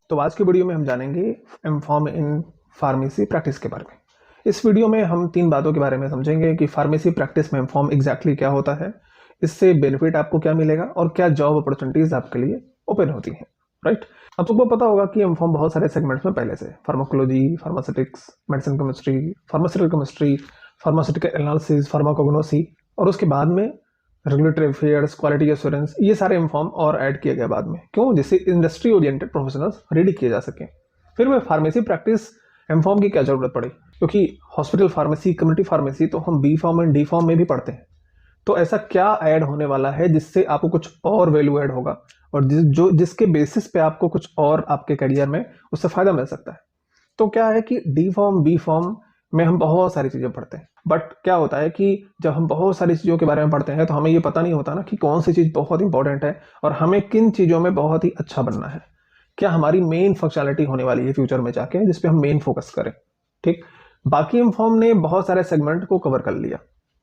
तो आज की वीडियो में हम जानेंगे एमफॉर्म इन फार्मेसी प्रैक्टिस के बारे में। इस वीडियो में हम 3 बातों के बारे में समझेंगे कि फार्मेसी प्रैक्टिस में एमफॉर्म एग्जैक्टली क्या होता है, इससे बेनिफिट आपको क्या मिलेगा और क्या जॉब अपॉर्चुनिटीज आपके लिए ओपन होती हैं। राइट, अब तुमको पता होगा कि एमफॉर्म बहुत सारे सेगमेंट्स में पहले से pharmacology, pharmaceutics, medicine chemistry, pharmaceutical chemistry, pharmaceutical analysis, pharmacognosy और उसके बाद में रेगुलेटरी अफेयर्स, क्वालिटी एश्योरेंस, ये सारे इन्फॉर्म और ऐड किए गए बाद में। क्यों? जिससे इंडस्ट्री ओरिएंटेड प्रोफेशनल्स रेडी किए जा सकें। फिर में फार्मेसी प्रैक्टिस एमफॉर्म की क्या जरूरत पड़ी, क्योंकि हॉस्पिटल फार्मेसी, कम्युनिटी फार्मेसी तो हम B pharm and D pharm में भी पढ़ते हैं। तो ऐसा क्या ऐड होने वाला है जिससे आपको कुछ और वैल्यू ऐड होगा और जिसके बेसिस पे आपको कुछ और आपके करियर में उससे फायदा मिल सकता है। तो क्या है कि डी फॉर्म, बी फॉर्म में हम बहुत सारी चीजें पढ़ते हैं, बट क्या होता है कि जब हम बहुत सारी चीज़ों के बारे में पढ़ते हैं तो हमें ये पता नहीं होता ना कि कौन सी चीज़ बहुत इंपॉर्टेंट है और हमें किन चीज़ों में बहुत ही अच्छा बनना है, क्या हमारी मेन फंक्शनैलिटी होने वाली है फ्यूचर में जाके, जिस पे हम मेन फोकस करें। ठीक, बाकी एमफॉर्म ने बहुत सारे सेगमेंट को कवर कर लिया।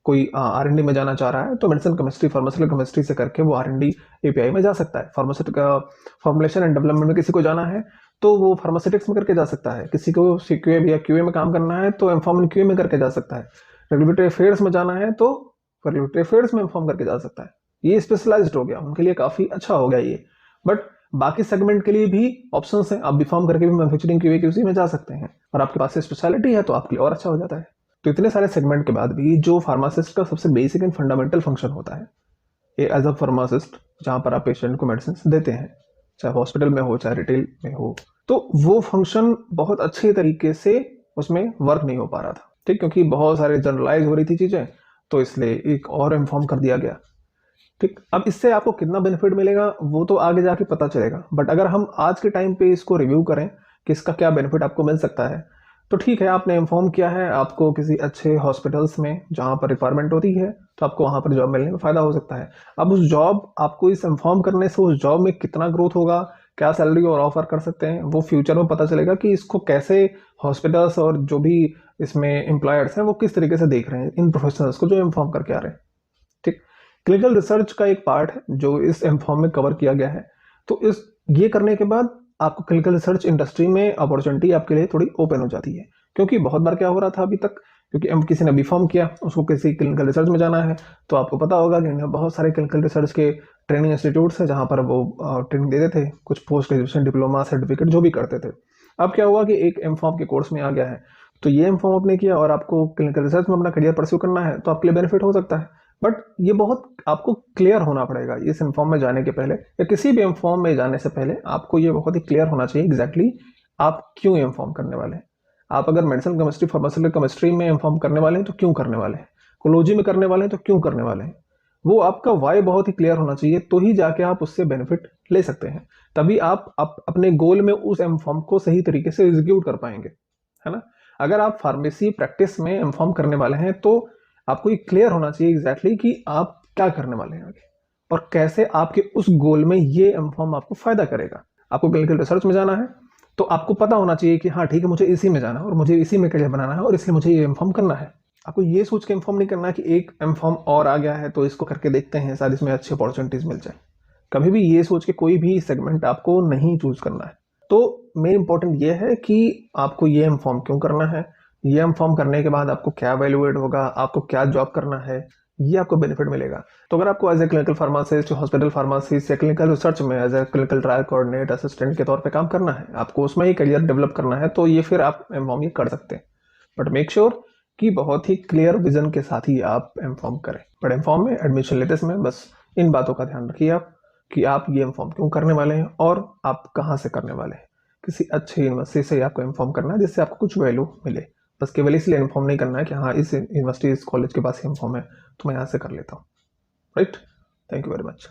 कोई R&D में जाना चाह रहा है तो मेडिसिन केमिस्ट्री, फार्मास्यूटिकल केमिस्ट्री से करके वो R&D API में जा सकता है। फार्मास्यूटिकल फॉर्मुलेशन एंड डेवलपमेंट में किसी को जाना है तो वो फार्मास्यूटिक्स में करके जा सकता है। किसी को CQA या QA में काम करना है तो एमफॉर्म इन QA में करके जा सकता है। रेगुलेटरी अफेयर्स में जाना है तो रेगुलेटरी अफेयर्स में इन्फॉर्म करके जा सकता है। ये स्पेशलाइज्ड हो गया, उनके लिए काफी अच्छा हो गया ये। बट बाकी सेगमेंट के लिए भी ऑप्शंस हैं, आप बीफॉर्म करके भी मैन्युफैक्चरिंग QA QC में जा सकते हैं और आपके पास स्पेशलिटी है तो आपके लिए और अच्छा हो जाता है। तो इतने सारे सेगमेंट के बाद भी जो फार्मासिस्ट का सबसे बेसिक एंड फंडामेंटल फंक्शन होता है, ये एज अ फार्मासिस्ट जहां पर आप पेशेंट को मेडिसिन देते हैं, चाहे हॉस्पिटल में हो चाहे रिटेल में हो, तो वो फंक्शन बहुत अच्छे तरीके से उसमें वर्क नहीं हो पा रहा था। ठीक, क्योंकि बहुत सारे जनरलाइज हो रही थी चीजें, तो इसलिए एक और इन्फॉर्म कर दिया गया। ठीक, अब इससे आपको कितना बेनिफिट मिलेगा वो तो आगे जाके पता चलेगा, बट अगर हम आज के टाइम पे इसको रिव्यू करें कि इसका क्या बेनिफिट आपको मिल सकता है, तो ठीक है, आपने इन्फॉर्म किया है, आपको किसी अच्छे हॉस्पिटल्स में जहां पर रिक्वायरमेंट होती है तो आपको वहां पर जॉब मिलने में फायदा हो सकता है। अब उस जॉब, आपको इस इन्फॉर्म करने से उस जॉब में कितना ग्रोथ होगा, क्या सैलरी और ऑफर कर सकते हैं, वो फ्यूचर में पता चलेगा कि इसको कैसे हॉस्पिटल्स और जो भी इसमें एम्प्लॉयर्स हैं वो किस तरीके से देख रहे हैं इन प्रोफेशनल्स को जो इन्फॉर्म करके आ रहे हैं। ठीक, क्लिनिकल रिसर्च का एक पार्ट है जो इस इन्फॉर्म में कवर किया गया है। तो इस ये करने के बाद आपको क्लिनिकल रिसर्च इंडस्ट्री में अपॉर्चुनिटी आपके लिए थोड़ी ओपन हो जाती है। क्योंकि बहुत बार क्या हो रहा था अभी तक, क्योंकि हम किसी ने बीफॉर्म किया, उसको किसी क्लिनिकल रिसर्च में जाना है, तो आपको पता होगा कि इन्हें बहुत सारे क्लिनिकल रिसर्च के ट्रेनिंग इंस्टीट्यूट्स हैं जहां पर वो ट्रेनिंग देते थे, कुछ पोस्ट ग्रेजुएशन, डिप्लोमा, सर्टिफिकेट जो भी करते थे। अब क्या हुआ कि एक एमफॉर्म के कोर्स में आ गया है, तो ये एमफॉर्म आपने किया और आपको क्लिनिकल रिसर्च में अपना करियर परस्यू करना है तो आपके लिए बेनिफिट हो सकता है। बट ये बहुत आपको क्लियर होना पड़ेगा इस इन्फॉर्म में जाने के पहले, या किसी भी इन्फॉर्म में जाने से पहले आपको ये बहुत ही क्लियर होना चाहिए एग्जैक्टली आप क्यों इन्फॉर्म करने वाले हैं। आप अगर मेडिसिन केमिस्ट्री, फार्मास्यूटिकल केमिस्ट्री में इन्फॉर्म करने वाले हैं तो क्यों करने वाले हैं, कोलॉजी में करने वाले हैं तो क्यों करने वाले हैं, वो आपका वाई बहुत ही क्लियर होना चाहिए, तो ही जाके आप उससे बेनिफिट ले सकते हैं। तभी आप अपने गोल में उस इन्फॉर्म को सही तरीके से एग्जीक्यूट कर पाएंगे, है ना। अगर आप फार्मेसी प्रैक्टिस में इन्फॉर्म करने वाले हैं तो आपको ये क्लियर होना चाहिए एग्जैक्टली कि आप क्या करने वाले हैं आगे और कैसे आपके उस गोल में ये इन्फॉर्म आपको फायदा करेगा। आपको क्लिनिकल रिसर्च में जाना है तो आपको पता होना चाहिए कि हाँ ठीक है, मुझे इसी में जाना है और मुझे इसी में करियर बनाना है और इसलिए मुझे ये इन्फॉर्म करना है। आपको ये सोच के इन्फॉर्म नहीं करना है कि एक इन्फॉर्म और आ गया है तो इसको करके देखते हैं, शायद इसमें अच्छी अपॉर्चुनिटीज मिल जाए। कभी भी ये सोच के कोई भी सेगमेंट आपको नहीं चूज करना है। तो मेन इंपॉर्टेंट ये है कि आपको ये इन्फॉर्म क्यों करना है, ये इन्फॉर्म करने के बाद आपको क्या वैल्यूएट होगा, आपको क्या जॉब करना है, ये आपको बेनिफिट मिलेगा। तो अगर आपको as a clinical pharmacist, hospital pharmacist या क्लिनिकल रिसर्च में as a clinical trial coordinate assistant के तौर पे काम करना है, आपको उसमें ही करियर डेवलप करना है, तो ये फिर आप इन्फॉर्म ये कर सकते हैं। बट मेक श्योर कि बहुत ही क्लियर विजन के साथ ही आप इन्फॉर्म करें। बट इन्फॉर्म में एडमिशन लेते समय बस इन बातों का ध्यान रखिए आप कि आप ये इन्फॉर्म क्यों करने वाले हैं और आप कहाँ से करने वाले हैं। किसी अच्छी यूनिवर्सिटी से आपको इन्फॉर्म करना है जिससे आपको कुछ वैल्यू मिले। बस केवल इसलिए इन्फॉर्म नहीं करना है कि हाँ इस यूनिवर्सिटी, इस कॉलेज के पास इन्फॉर्म है तो मैं यहाँ से कर लेता हूँ। Right, thank you very much.